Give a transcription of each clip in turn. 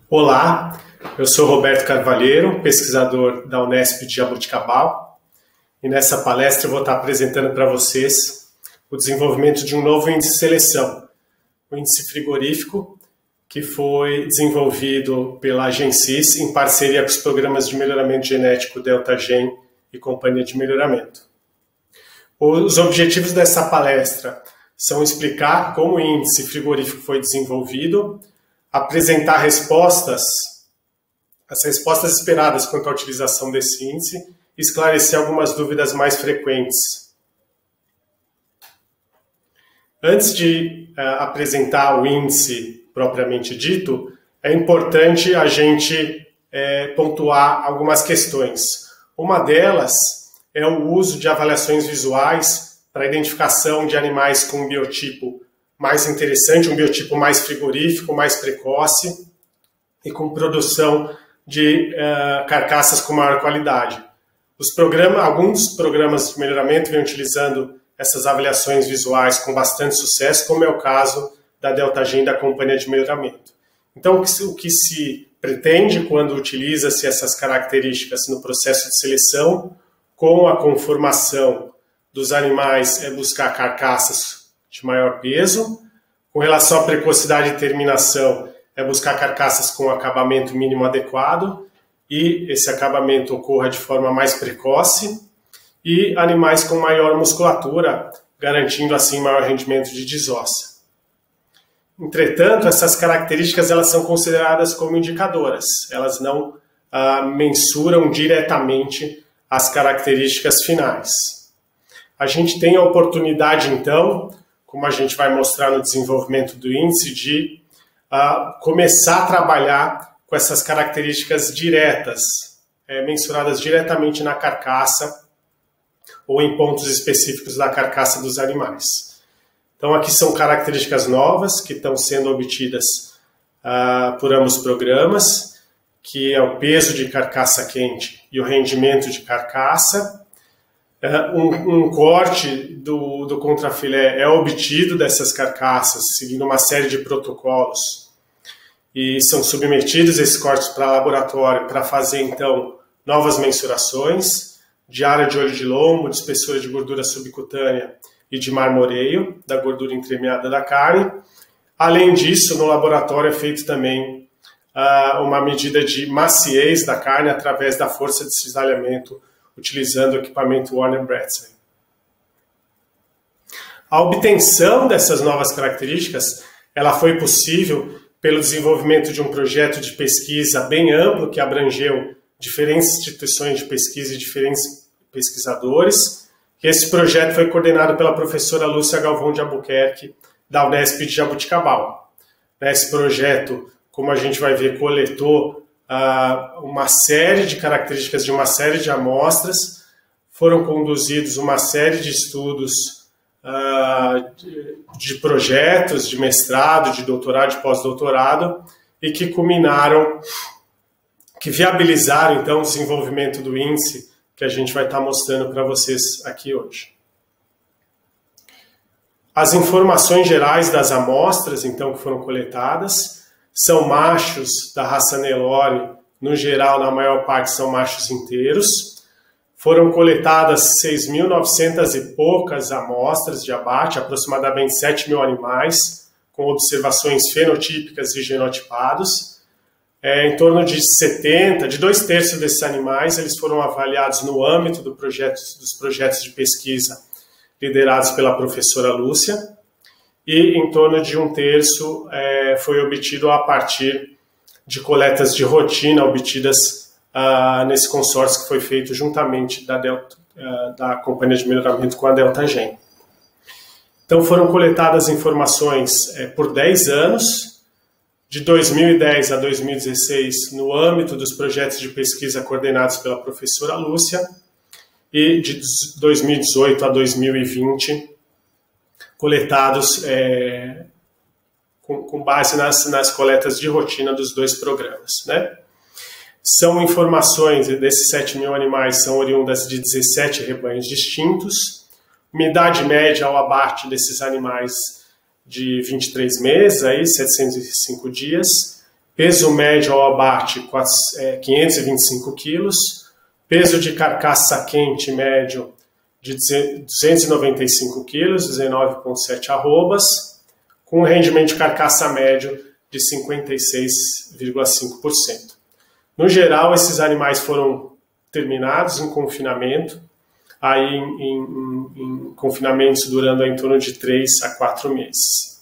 Olá, eu sou Roberto Carvalheiro, pesquisador da Unesp de Jaboticabal, e nessa palestra eu vou estar apresentando para vocês o desenvolvimento de um novo índice de seleção, o índice frigorífico, que foi desenvolvido pela Agensis em parceria com os programas de melhoramento genético DeltaGen e Companhia de Melhoramento. Os objetivos dessa palestra são explicar como o índice frigorífico foi desenvolvido, apresentar as respostas esperadas quanto à utilização desse índice e esclarecer algumas dúvidas mais frequentes. Antes de apresentar o índice propriamente dito, é importante a gente pontuar algumas questões. Uma delas é o uso de avaliações visuais para a identificação de animais com um biotipo mais interessante, um biotipo mais frigorífico, mais precoce e com produção de carcaças com maior qualidade. Alguns programas de melhoramento vêm utilizando essas avaliações visuais com bastante sucesso, como é o caso da DeltaGen da Companhia de Melhoramento. Então, o que se pretende quando utiliza-se essas características no processo de seleção, com a conformação dos animais, é buscar carcaças de maior peso. Com relação à precocidade e terminação, é buscar carcaças com acabamento mínimo adequado e esse acabamento ocorra de forma mais precoce e animais com maior musculatura, garantindo assim maior rendimento de desóssea. Entretanto, essas características elas são consideradas como indicadoras, elas não mensuram diretamente as características finais. A gente tem a oportunidade, então, como a gente vai mostrar no desenvolvimento do índice, de começar a trabalhar com essas características diretas, mensuradas diretamente na carcaça ou em pontos específicos da carcaça dos animais. Então, aqui são características novas que estão sendo obtidas por ambos programas, que é o peso de carcaça quente e o rendimento de carcaça. Um corte do contrafilé é obtido dessas carcaças, seguindo uma série de protocolos, e são submetidos esses cortes para laboratório para fazer, então, novas mensurações de área de olho de lombo, de espessura de gordura subcutânea e de marmoreio, da gordura entremeada da carne. Além disso, no laboratório é feito também uma medida de maciez da carne através da força de cisalhamento, utilizando o equipamento Warner Bradley. A obtenção dessas novas características ela foi possível pelo desenvolvimento de um projeto de pesquisa bem amplo que abrangeu diferentes instituições de pesquisa e diferentes pesquisadores. Esse projeto foi coordenado pela professora Lúcia Galvão de Albuquerque, da Unesp de Jaboticabal. Esse projeto, como a gente vai ver, coletou uma série de características de uma série de amostras, foram conduzidos uma série de estudos de projetos de mestrado, de doutorado, de pós-doutorado, e que culminaram, que viabilizaram então o desenvolvimento do índice que a gente vai estar mostrando para vocês aqui hoje. As informações gerais das amostras, então, que foram coletadas, são machos da raça Nelore, no geral, na maior parte, são machos inteiros. Foram coletadas 6.900 e poucas amostras de abate, aproximadamente 7.000 animais, com observações fenotípicas e genotipados. Em torno de 2/3 desses animais, eles foram avaliados no âmbito dos projetos de pesquisa liderados pela professora Lúcia, e em torno de 1/3 foi obtido a partir de coletas de rotina obtidas nesse consórcio que foi feito juntamente da Companhia de Melhoramento com a DeltaGen. Então foram coletadas informações por 10 anos, de 2010 a 2016, no âmbito dos projetos de pesquisa coordenados pela professora Lúcia, e de 2018 a 2020, coletados com base nas coletas de rotina dos dois programas, né? São informações desses 7.000 animais, são oriundas de 17 rebanhos distintos, uma idade média ao abate desses animais de 23 meses, aí, 705 dias, peso médio ao abate 525 kg, peso de carcaça quente médio de 295 kg, 19,7 arrobas, com rendimento de carcaça médio de 56,5%. No geral, esses animais foram terminados em confinamento, aí em confinamentos durando em torno de 3 a 4 meses.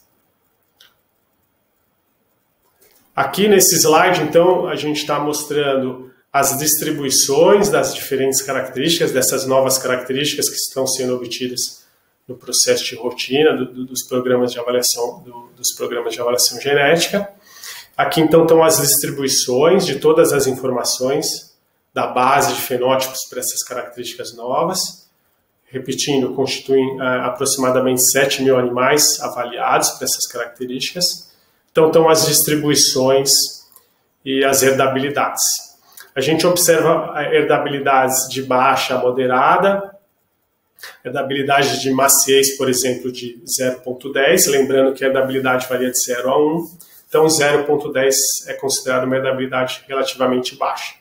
Aqui nesse slide, então, a gente está mostrando as distribuições das diferentes características, dessas novas características que estão sendo obtidas no processo de rotina dos programas de avaliação, genética. Aqui, então, estão as distribuições de todas as informações da base de fenótipos para essas características novas. Repetindo, constituem aproximadamente 7 mil animais avaliados para essas características. Então, estão as distribuições e as herdabilidades. A gente observa herdabilidades de baixa a moderada, herdabilidade de maciez, por exemplo, de 0,10, lembrando que a herdabilidade varia de 0 a 1, então 0,10 é considerado uma herdabilidade relativamente baixa.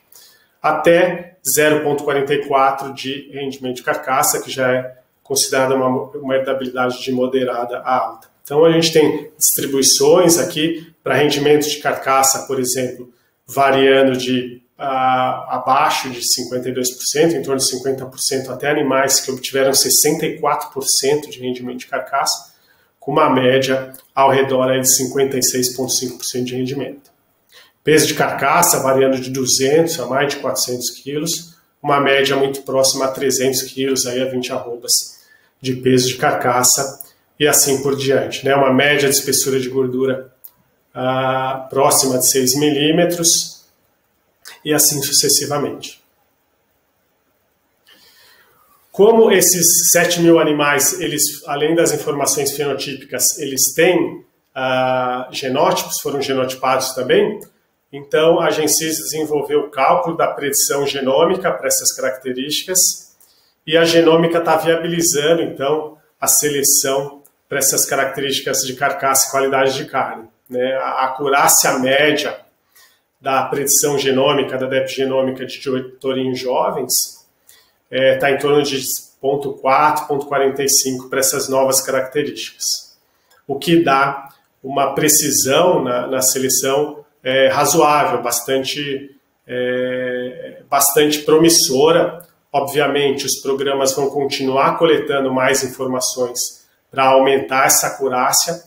Até 0,44 de rendimento de carcaça, que já é considerada uma herdabilidade de moderada a alta. Então a gente tem distribuições aqui para rendimento de carcaça, por exemplo, variando de abaixo de 52%, em torno de 50%, até animais que obtiveram 64% de rendimento de carcaça, com uma média ao redor aí de 56,5% de rendimento. Peso de carcaça variando de 200 a mais de 400 quilos, uma média muito próxima a 300 quilos, aí a 20 arrobas de peso de carcaça, e assim por diante, né? Uma média de espessura de gordura próxima de 6 milímetros, e assim sucessivamente. Como esses 7 mil animais, eles, além das informações fenotípicas, eles têm genótipos, foram genotipados também, então a Gensis desenvolveu o cálculo da predição genômica para essas características, e a genômica está viabilizando, então, a seleção para essas características de carcaça e qualidade de carne, né? A acurácia média da predição genômica, da epigenômica de tourinhos jovens, está em torno de 0,4, 0,45 para essas novas características, o que dá uma precisão na seleção razoável, bastante promissora. Obviamente, os programas vão continuar coletando mais informações para aumentar essa acurácia,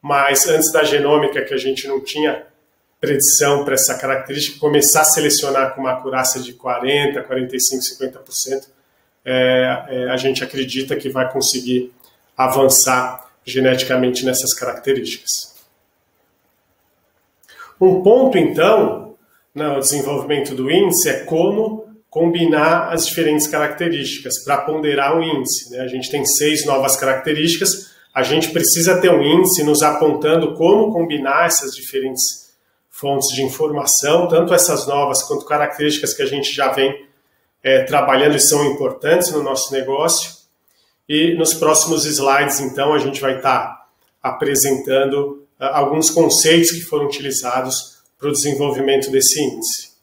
mas antes da genômica, que a gente não tinha predição para essa característica, começar a selecionar com uma acurácia de 40%, 45%, 50%, a gente acredita que vai conseguir avançar geneticamente nessas características. Um ponto, então, no desenvolvimento do índice é como combinar as diferentes características para ponderar o índice, né? A gente tem 6 novas características, a gente precisa ter um índice nos apontando como combinar essas diferentes fontes de informação, tanto essas novas quanto características que a gente já vem trabalhando e são importantes no nosso negócio. E nos próximos slides, então, a gente vai estar apresentando alguns conceitos que foram utilizados para o desenvolvimento desse índice.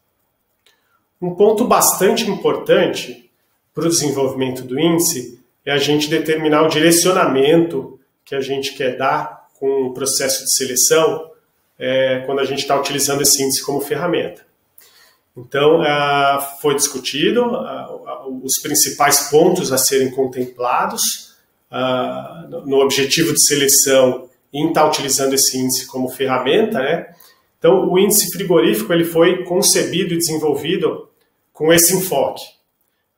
Um ponto bastante importante para o desenvolvimento do índice é a gente determinar o direcionamento que a gente quer dar com o processo de seleção quando a gente está utilizando esse índice como ferramenta. Então, foi discutido os principais pontos a serem contemplados no objetivo de seleção em estar utilizando esse índice como ferramenta, né? Então, o índice frigorífico ele foi concebido e desenvolvido com esse enfoque.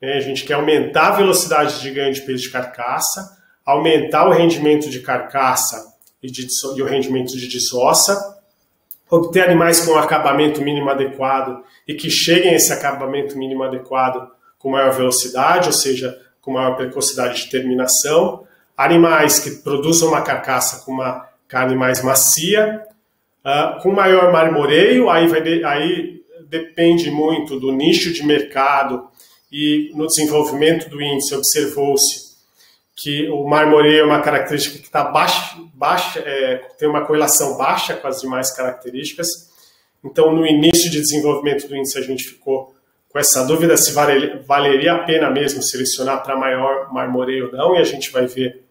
A gente quer aumentar a velocidade de ganho de peso de carcaça, aumentar o rendimento de carcaça e o rendimento de desossa, obter animais com acabamento mínimo adequado e que cheguem a esse acabamento mínimo adequado com maior velocidade, ou seja, com maior precocidade de terminação, animais que produzam uma carcaça com uma carne mais macia, com maior marmoreio, aí depende muito do nicho de mercado, e no desenvolvimento do índice observou-se que o marmoreio é uma característica que está baixa, tem uma correlação baixa com as demais características. Então, no início de desenvolvimento do índice, a gente ficou com essa dúvida se valeria a pena mesmo selecionar para maior marmoreio ou não, e a gente vai ver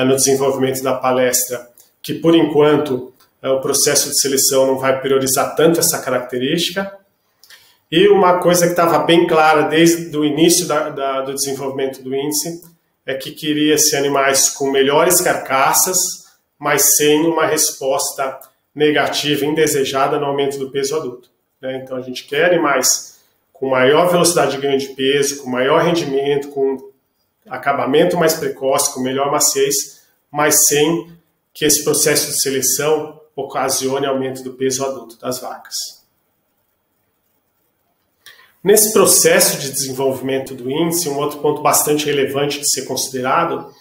no desenvolvimento da palestra que, por enquanto, o processo de seleção não vai priorizar tanto essa característica. E uma coisa que estava bem clara desde o início do desenvolvimento do índice é que queria-se animais com melhores carcaças, mas sem uma resposta negativa, indesejada no aumento do peso adulto. Então, a gente quer animais com maior velocidade de ganho de peso, com maior rendimento, com acabamento mais precoce, com melhor maciez, mas sem que esse processo de seleção ocasione aumento do peso adulto das vacas. Nesse processo de desenvolvimento do índice, um outro ponto bastante relevante de ser considerado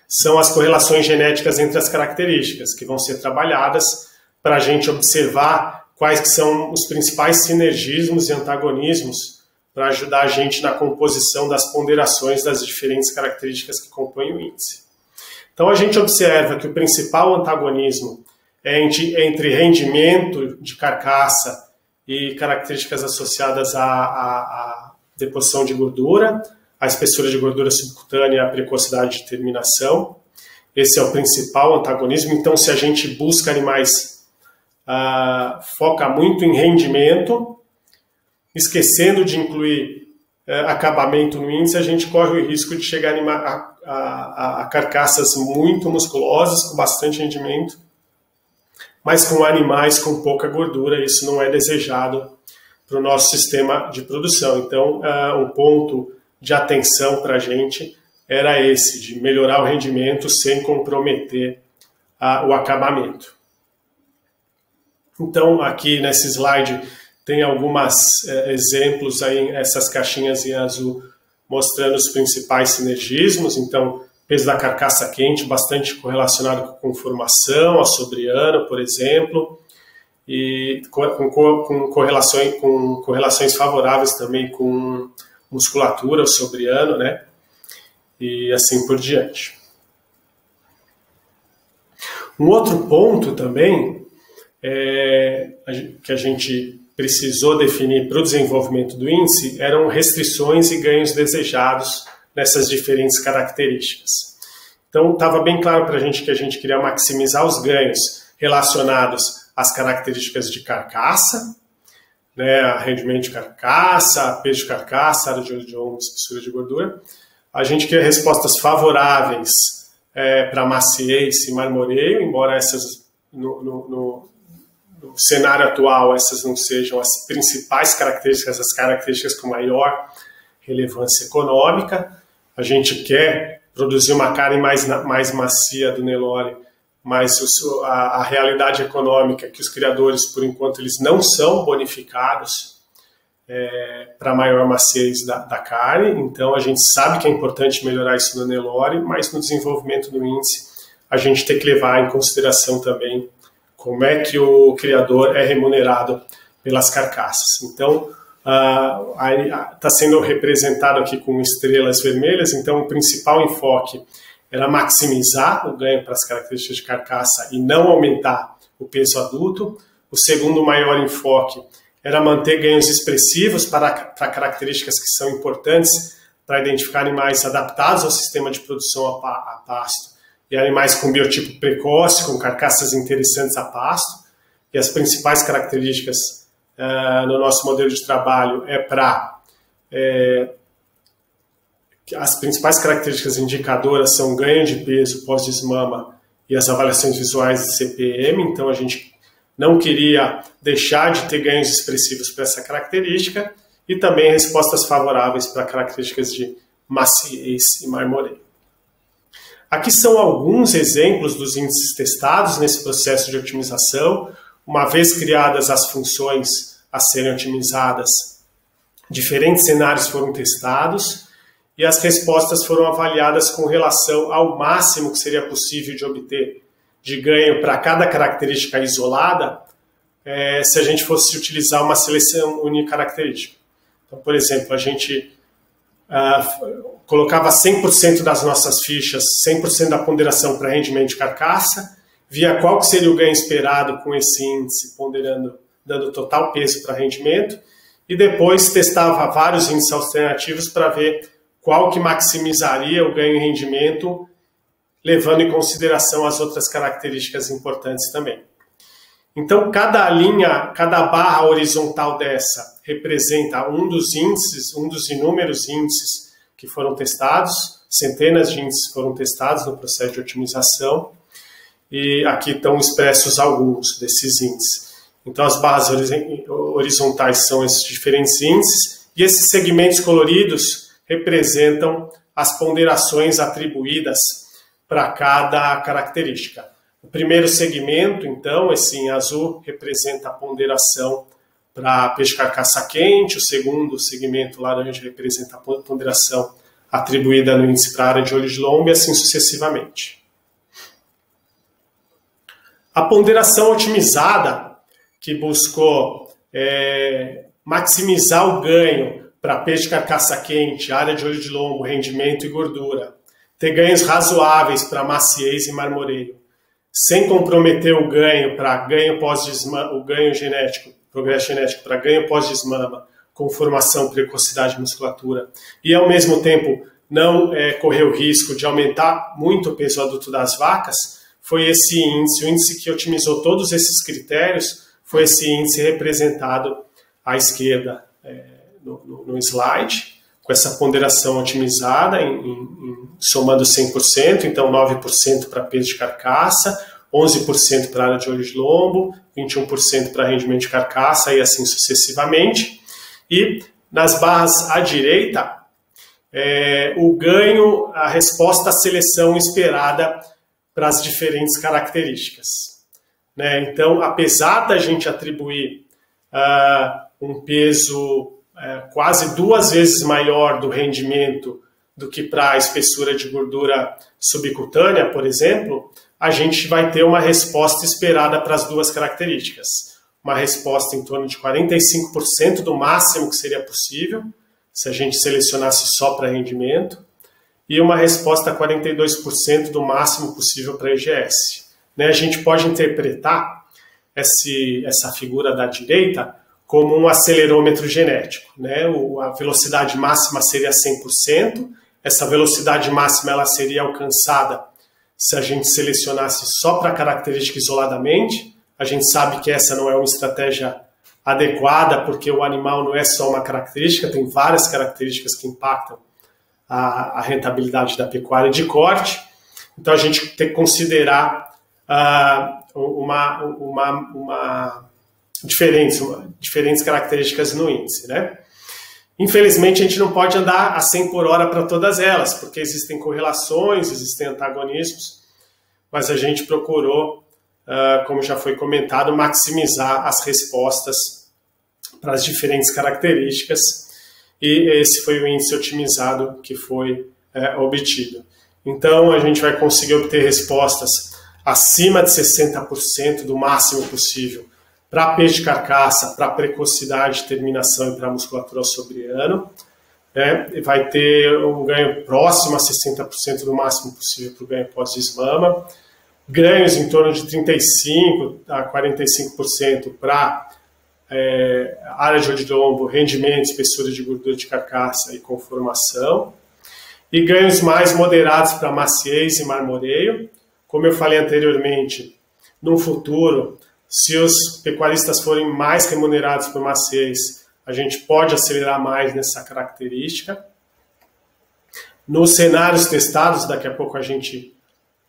são as correlações genéticas entre as características, que vão ser trabalhadas para a gente observar quais que são os principais sinergismos e antagonismos para ajudar a gente na composição das ponderações das diferentes características que compõem o índice. Então, a gente observa que o principal antagonismo é entre rendimento de carcaça e características associadas à deposição de gordura, a espessura de gordura subcutânea e a precocidade de terminação. Esse é o principal antagonismo. Então, se a gente busca animais, foca muito em rendimento, esquecendo de incluir acabamento no índice, a gente corre o risco de chegar a carcaças muito musculosas, com bastante rendimento, mas com animais com pouca gordura. Isso não é desejado para o nosso sistema de produção. Então, um ponto de atenção para a gente era esse, de melhorar o rendimento sem comprometer o acabamento. Então, aqui nesse slide tem alguns exemplos, aí, essas caixinhas em azul, mostrando os principais sinergismos. Então, peso da carcaça quente, bastante correlacionado com conformação, açobriano, por exemplo, e com correlações favoráveis também com musculatura, açobriano, né? E assim por diante. Um outro ponto também que a gente precisou definir para o desenvolvimento do índice eram restrições e ganhos desejados nessas diferentes características. Então, estava bem claro para a gente que a gente queria maximizar os ganhos relacionados às características de carcaça, né, rendimento de carcaça, peso de carcaça, área de olho de ombro, espessura de gordura. A gente queria respostas favoráveis para maciez e marmoreio, embora essas no cenário atual essas não sejam as principais características, as características com maior relevância econômica. A gente quer produzir uma carne mais macia do Nelore, mas a realidade econômica é que os criadores, por enquanto, eles não são bonificados para maior maciez da carne. Então, a gente sabe que é importante melhorar isso no Nelore, mas no desenvolvimento do índice, a gente tem que levar em consideração também como é que o criador é remunerado pelas carcaças. Então, está sendo representado aqui com estrelas vermelhas. Então, o principal enfoque era maximizar o ganho para as características de carcaça e não aumentar o peso adulto. O segundo maior enfoque era manter ganhos expressivos para características que são importantes para identificar animais adaptados ao sistema de produção a pasto e animais com biotipo precoce, com carcaças interessantes a pasto. E as principais características no nosso modelo de trabalho as principais características indicadoras são ganho de peso pós-desmama e as avaliações visuais de CPM. Então, a gente não queria deixar de ter ganhos expressivos para essa característica e também respostas favoráveis para características de maciez e marmoreio. Aqui são alguns exemplos dos índices testados nesse processo de otimização. Uma vez criadas as funções a serem otimizadas, diferentes cenários foram testados e as respostas foram avaliadas com relação ao máximo que seria possível de obter de ganho para cada característica isolada, se a gente fosse utilizar uma seleção unicaracterística. Então, por exemplo, a gente colocava 100% das nossas fichas, 100% da ponderação para rendimento de carcaça, via qual que seria o ganho esperado com esse índice, ponderando dando total peso para rendimento, e depois testava vários índices alternativos para ver qual que maximizaria o ganho em rendimento, levando em consideração as outras características importantes também. Então, cada barra horizontal dessa representa um dos índices, um dos inúmeros índices que foram testados, centenas de índices foram testados no processo de otimização, e aqui estão expressos alguns desses índices. Então, as barras horizontais são esses diferentes índices, e esses segmentos coloridos representam as ponderações atribuídas para cada característica. O primeiro segmento, então, esse em azul, representa a ponderação para peixe carcaça quente, o segundo segmento laranja representa a ponderação atribuída no índice para área de olho de lombo e assim sucessivamente. A ponderação otimizada, que buscou maximizar o ganho para peixe carcaça quente, área de olho de lombo, rendimento e gordura, ter ganhos razoáveis para maciez e marmoreio, sem comprometer o ganho para ganho pós-desmama, o ganho genético, progresso genético para ganho pós-desmama, com formação, precocidade e musculatura, e ao mesmo tempo não correr o risco de aumentar muito o peso adulto das vacas, foi esse índice, o índice que otimizou todos esses critérios, foi esse índice representado à esquerda no slide, com essa ponderação otimizada, somando 100%, então 9% para peso de carcaça, 11% para área de olho de lombo, 21% para rendimento de carcaça e assim sucessivamente. E nas barras à direita, o ganho, a resposta à seleção esperada para as diferentes características. Então, apesar da gente atribuir um peso quase 2 vezes maior do rendimento do que para a espessura de gordura subcutânea, por exemplo, a gente vai ter uma resposta esperada para as duas características. Uma resposta em torno de 45% do máximo que seria possível, se a gente selecionasse só para rendimento, e uma resposta 42% do máximo possível para EGS. A gente pode interpretar essa figura da direita como um acelerômetro genético. A velocidade máxima seria 100%, essa velocidade máxima ela seria alcançada se a gente selecionasse só para característica isoladamente. A gente sabe que essa não é uma estratégia adequada, porque o animal não é só uma característica, tem várias características que impactam a rentabilidade da pecuária de corte. Então a gente tem que considerar diferentes características no índice. Infelizmente, a gente não pode andar a 100 por hora para todas elas, porque existem correlações, existem antagonismos, mas a gente procurou, como já foi comentado, maximizar as respostas para as diferentes características, e esse foi o índice otimizado que foi obtido. Então, a gente vai conseguir obter respostas acima de 60% do máximo possível para peixe de carcaça, para precocidade, terminação e para musculatura sobre-ano. Vai ter um ganho próximo a 60% do máximo possível para o ganho pós-desmama. Ganhos em torno de 35% a 45% para área de olho de lombo, rendimento, espessura de gordura de carcaça e conformação. E ganhos mais moderados para maciez e marmoreio. Como eu falei anteriormente, no futuro, se os pecuaristas forem mais remunerados por maciez, a gente pode acelerar mais nessa característica. Nos cenários testados, daqui a pouco a gente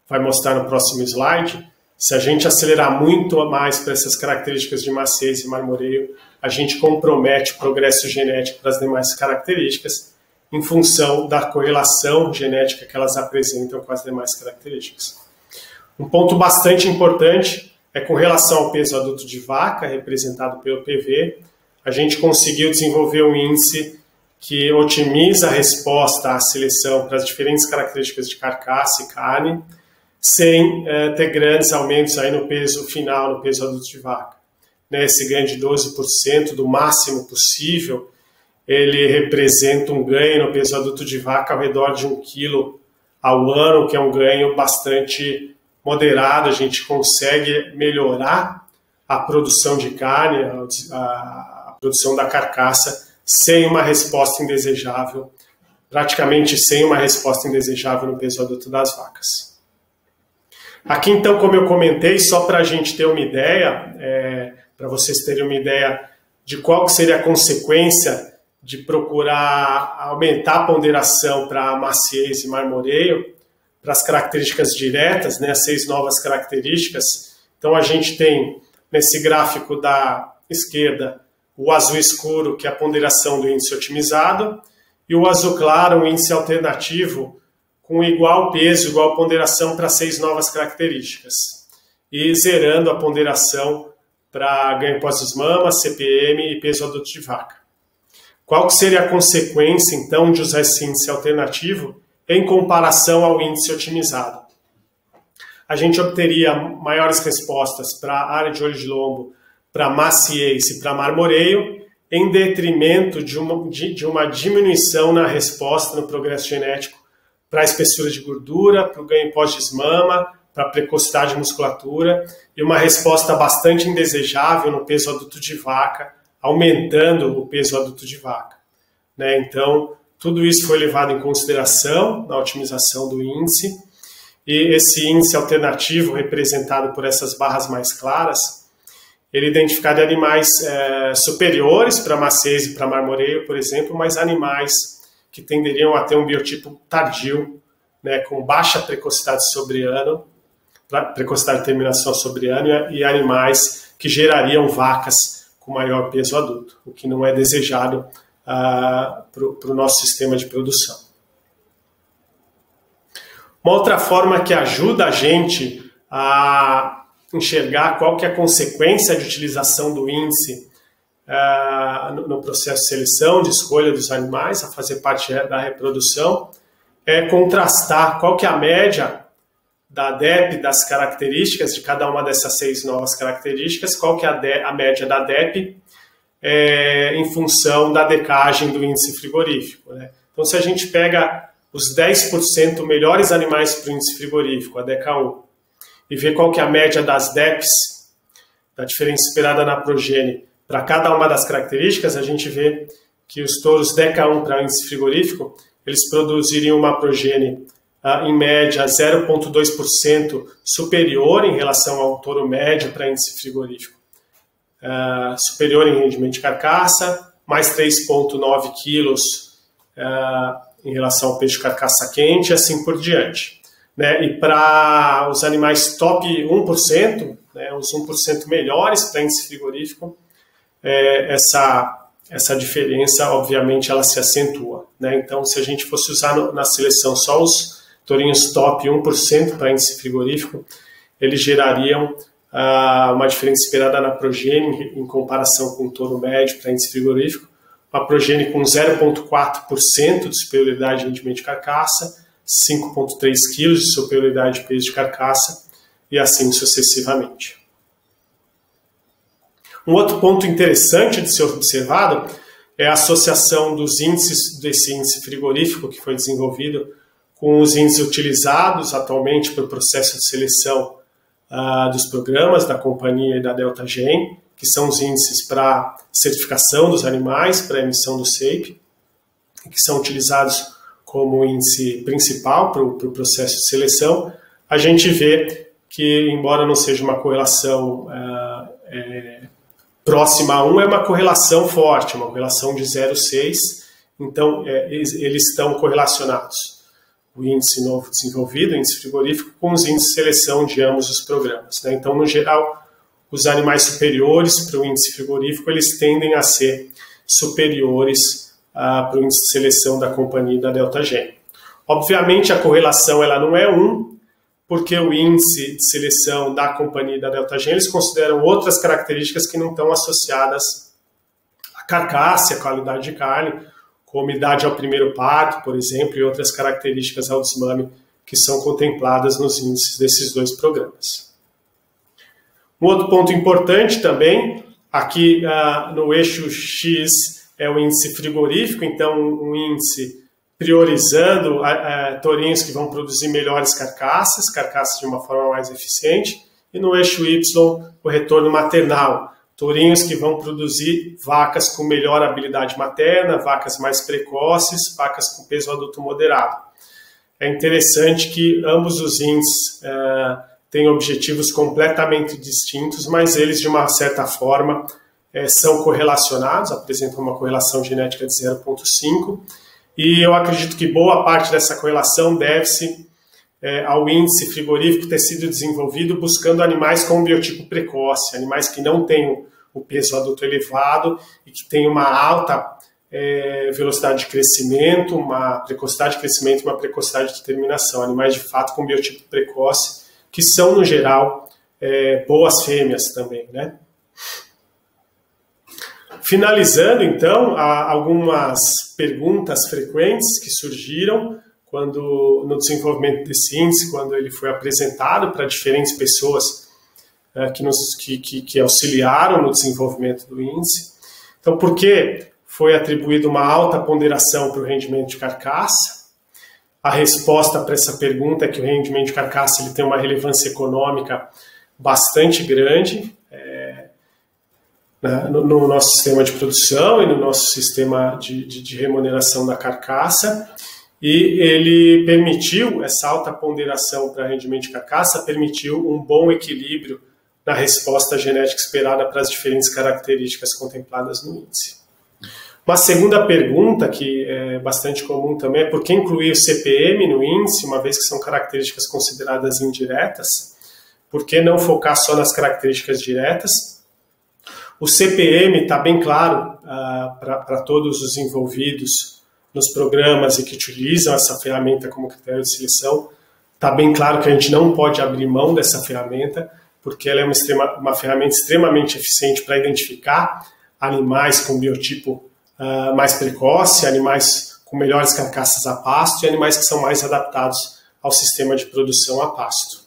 vai mostrar no próximo slide, se a gente acelerar muito mais para essas características de maciez e marmoreio, a gente compromete o progresso genético para as demais características em função da correlação genética que elas apresentam com as demais características. Um ponto bastante importante é com relação ao peso adulto de vaca, representado pelo PV, a gente conseguiu desenvolver um índice que otimiza a resposta à seleção para as diferentes características de carcaça e carne, sem ter grandes aumentos aí no peso final, no peso adulto de vaca. Esse ganho de 12% do máximo possível, ele representa um ganho no peso adulto de vaca ao redor de 1 quilo ao ano, que é um ganho bastante moderado. A gente consegue melhorar a a produção de carne, a produção da carcaça, sem uma resposta indesejável, praticamente sem uma resposta indesejável no peso adulto das vacas. Aqui, então, como eu comentei, só para a gente ter uma ideia, para vocês terem uma ideia de qual que seria a consequência de procurar aumentar a ponderação para maciez e marmoreio, para as características diretas, né, as 6 novas características. Então, a gente tem, nesse gráfico da esquerda, o azul escuro, que é a ponderação do índice otimizado, e o azul claro, um índice alternativo, com igual peso, igual ponderação para 6 novas características, e zerando a ponderação para ganho pós-desmama, CPM e peso adulto de vaca. Qual que seria a consequência, então, de usar esse índice alternativo em comparação ao índice otimizado? A gente obteria maiores respostas para a área de olho de lombo, para maciez e para marmoreio, em detrimento de uma diminuição na resposta no progresso genético para a espessura de gordura, para o ganho pós-desmama, para a precocidade de musculatura, e uma resposta bastante indesejável no peso adulto de vaca, aumentando o peso adulto de vaca, né? Então, tudo isso foi levado em consideração na otimização do índice, e esse índice alternativo, representado por essas barras mais claras, ele identificaria animais superiores para maciez e para marmoreio, por exemplo, mas animais que tenderiam a ter um biotipo tardio, né, com baixa precocidade sobre ano, precocidade de terminação sobre ano, e animais que gerariam vacas com maior peso adulto, o que não é desejado para o nosso sistema de produção. Uma outra forma que ajuda a gente a enxergar qual que é a consequência de utilização do índice no processo de seleção, de escolha dos animais, a fazer parte da reprodução, é contrastar qual que é a média da DEP, das características de cada uma dessas 6 novas características, qual que é a média da DEP em função da decagem do índice frigorífico, né? Então, se a gente pega os 10% melhores animais para o índice frigorífico, a DECA1, e vê qual que é a média das DEPs, da diferença esperada na progênie, para cada uma das características, a gente vê que os touros DECA1 para o índice frigorífico, eles produziriam uma progênie em média 0,2% superior em relação ao touro médio para índice frigorífico. Superior em rendimento de carcaça, mais 3,9 quilos em relação ao peso de carcaça quente, e assim por diante, né? E para os animais top 1%, né, os 1% melhores para índice frigorífico, essa diferença, obviamente, ela se acentua, né? Então, se a gente fosse usar na seleção só os tourinhos top 1% para índice frigorífico, eles gerariam uma diferença esperada na progênie em comparação com o touro médio para índice frigorífico, uma progênie com 0,4% de superioridade de rendimento de carcaça, 5,3 kg de superioridade de peso de carcaça e assim sucessivamente. Um outro ponto interessante de ser observado é a associação dos índices desse índice frigorífico que foi desenvolvido com os índices utilizados atualmente para o processo de seleção dos programas da companhia e da DeltaGen, que são os índices para certificação dos animais, para emissão do SAPE, que são utilizados como índice principal para o processo de seleção. A gente vê que, embora não seja uma correlação próxima a 1, é uma correlação forte, uma correlação de 0,6, então eles estão correlacionados. O índice novo desenvolvido, o índice frigorífico, com os índices de seleção de ambos os programas, né? Então, no geral, os animais superiores para o índice frigorífico, eles tendem a ser superiores para o índice de seleção da companhia da DeltaGen. Obviamente, a correlação ela não é 1, porque o índice de seleção da companhia da DeltaGen, eles consideram outras características que não estão associadas à carcaça, à qualidade de carne, como idade ao primeiro parto, por exemplo, e outras características ao desmame que são contempladas nos índices desses 2 programas. Um outro ponto importante também, aqui no eixo X é o índice frigorífico, então um índice priorizando tourinhos que vão produzir melhores carcaças de uma forma mais eficiente, e no eixo Y, o retorno maternal. Tourinhos que vão produzir vacas com melhor habilidade materna, vacas mais precoces, vacas com peso adulto moderado. É interessante que ambos os índices têm objetivos completamente distintos, mas eles, de uma certa forma, são correlacionados, apresentam uma correlação genética de 0,5, e eu acredito que boa parte dessa correlação deve-se ao índice frigorífico ter sido desenvolvido buscando animais com um biotipo precoce, animais que não tenham o peso adulto elevado e que tenham uma alta velocidade de crescimento, uma precocidade de crescimento e uma precocidade de terminação. Animais de fato com biotipo precoce, que são, no geral, boas fêmeas também, né? Finalizando, então, algumas perguntas frequentes que surgiram no desenvolvimento desse índice, quando ele foi apresentado para diferentes pessoas que auxiliaram no desenvolvimento do índice. Então, por que foi atribuída uma alta ponderação para o rendimento de carcaça? A resposta para essa pergunta é que o rendimento de carcaça ele tem uma relevância econômica bastante grande no nosso sistema de produção e no nosso sistema de remuneração da carcaça. E ele permitiu, essa alta ponderação para rendimento de carcaça, permitiu um bom equilíbrio na resposta genética esperada para as diferentes características contempladas no índice. Uma segunda pergunta, que é bastante comum também, é por que incluir o CPM no índice, uma vez que são características consideradas indiretas? Por que não focar só nas características diretas? O CPM está bem claro para todos os envolvidos nos programas e que utilizam essa ferramenta como critério de seleção. Está bem claro que a gente não pode abrir mão dessa ferramenta, porque ela é uma ferramenta extremamente eficiente para identificar animais com biotipo mais precoce, animais com melhores carcaças a pasto e animais que são mais adaptados ao sistema de produção a pasto.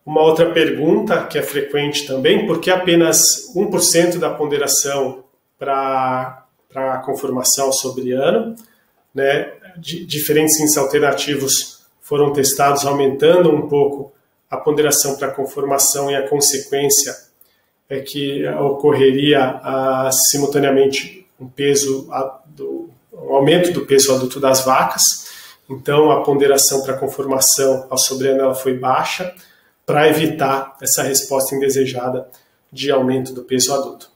Uma outra pergunta que é frequente também, por que apenas 1% da ponderação para a conformação sobre ano, né? Diferentes índices alternativos foram testados, aumentando um pouco a ponderação para a conformação, e a consequência é que ocorreria simultaneamente um aumento do peso adulto das vacas. Então a ponderação para a conformação ao sobre-ano ela foi baixa, para evitar essa resposta indesejada de aumento do peso adulto.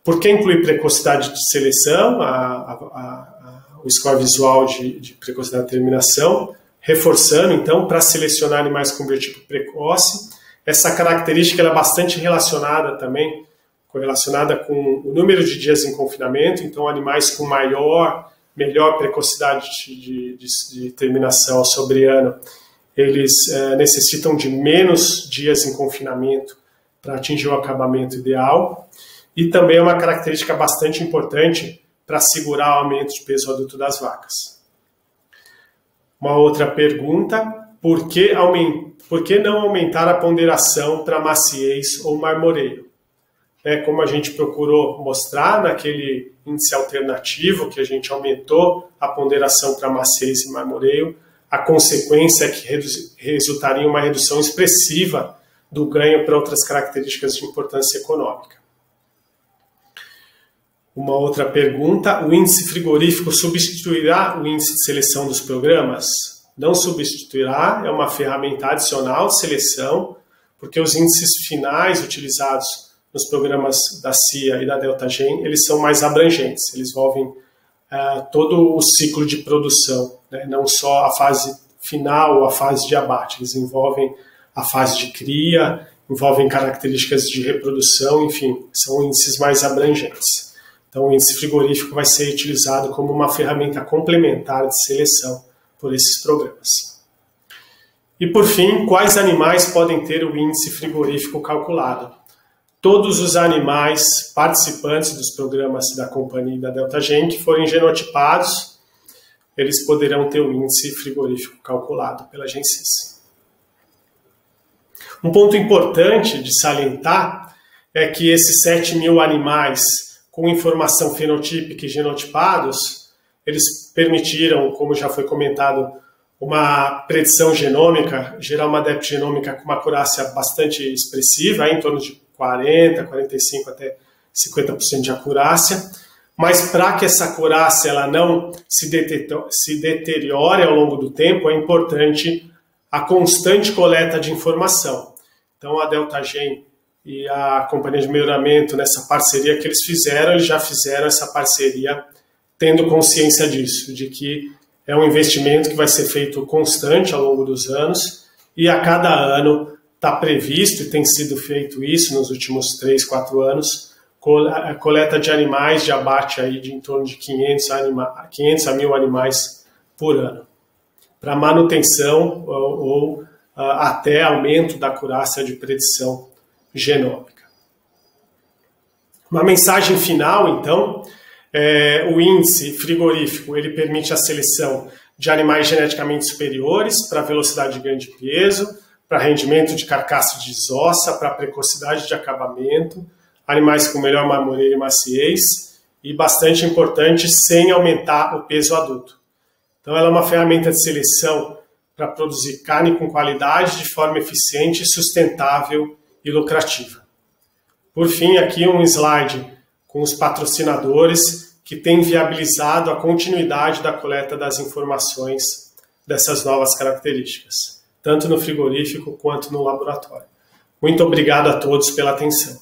Por que incluir precocidade de seleção, o score visual de precocidade de terminação, reforçando, então, para selecionar animais com biotipo precoce. Essa característica ela é bastante relacionada também, correlacionada com o número de dias em confinamento, então animais com melhor precocidade de terminação ao sobre-ano, eles necessitam de menos dias em confinamento para atingir o acabamento ideal. E também é uma característica bastante importante para assegurar o aumento de peso adulto das vacas. Uma outra pergunta, por que não aumentar a ponderação para maciez ou marmoreio? Como a gente procurou mostrar naquele índice alternativo, que a gente aumentou a ponderação para maciez e marmoreio, a consequência é que resultaria em uma redução expressiva do ganho para outras características de importância econômica. Uma outra pergunta, o índice frigorífico substituirá o índice de seleção dos programas? Não substituirá, é uma ferramenta adicional de seleção, porque os índices finais utilizados nos programas da CIA e da DeltaGen, eles são mais abrangentes, eles envolvem todo o ciclo de produção, né? Não só a fase final ou a fase de abate, eles envolvem a fase de cria, envolvem características de reprodução, enfim, são índices mais abrangentes. Então, o índice frigorífico vai ser utilizado como uma ferramenta complementar de seleção por esses programas. E, por fim, quais animais podem ter o índice frigorífico calculado? Todos os animais participantes dos programas da companhia e da DeltaGen que forem genotipados, eles poderão ter o índice frigorífico calculado pela GenSys. Um ponto importante de salientar é que esses 7.000 animais com informação fenotípica e genotipados, eles permitiram, como já foi comentado, uma predição genômica, gerar uma adepto genômica com uma acurácia bastante expressiva, em torno de 40, 45 até 50% de acurácia, mas para que essa acurácia ela não se deteriore ao longo do tempo, é importante a constante coleta de informação. Então a DeltaGen e a companhia de melhoramento, nessa parceria que eles já fizeram essa parceria tendo consciência disso, de que é um investimento que vai ser feito constante ao longo dos anos e a cada ano está previsto, e tem sido feito isso nos últimos 3, 4 anos, a coleta de animais de abate aí de em torno de 500 a 1.000 animais por ano, para manutenção ou até aumento da acurácia de predição genômica. Uma mensagem final, então, o índice frigorífico ele permite a seleção de animais geneticamente superiores para velocidade de ganho de peso, para rendimento de carcaça de desossa, para precocidade de acabamento, animais com melhor marmoreio e maciez, e bastante importante, sem aumentar o peso adulto. Então ela é uma ferramenta de seleção para produzir carne com qualidade de forma eficiente, sustentável e lucrativa. Por fim, aqui um slide com os patrocinadores que têm viabilizado a continuidade da coleta das informações dessas novas características, tanto no frigorífico quanto no laboratório. Muito obrigado a todos pela atenção.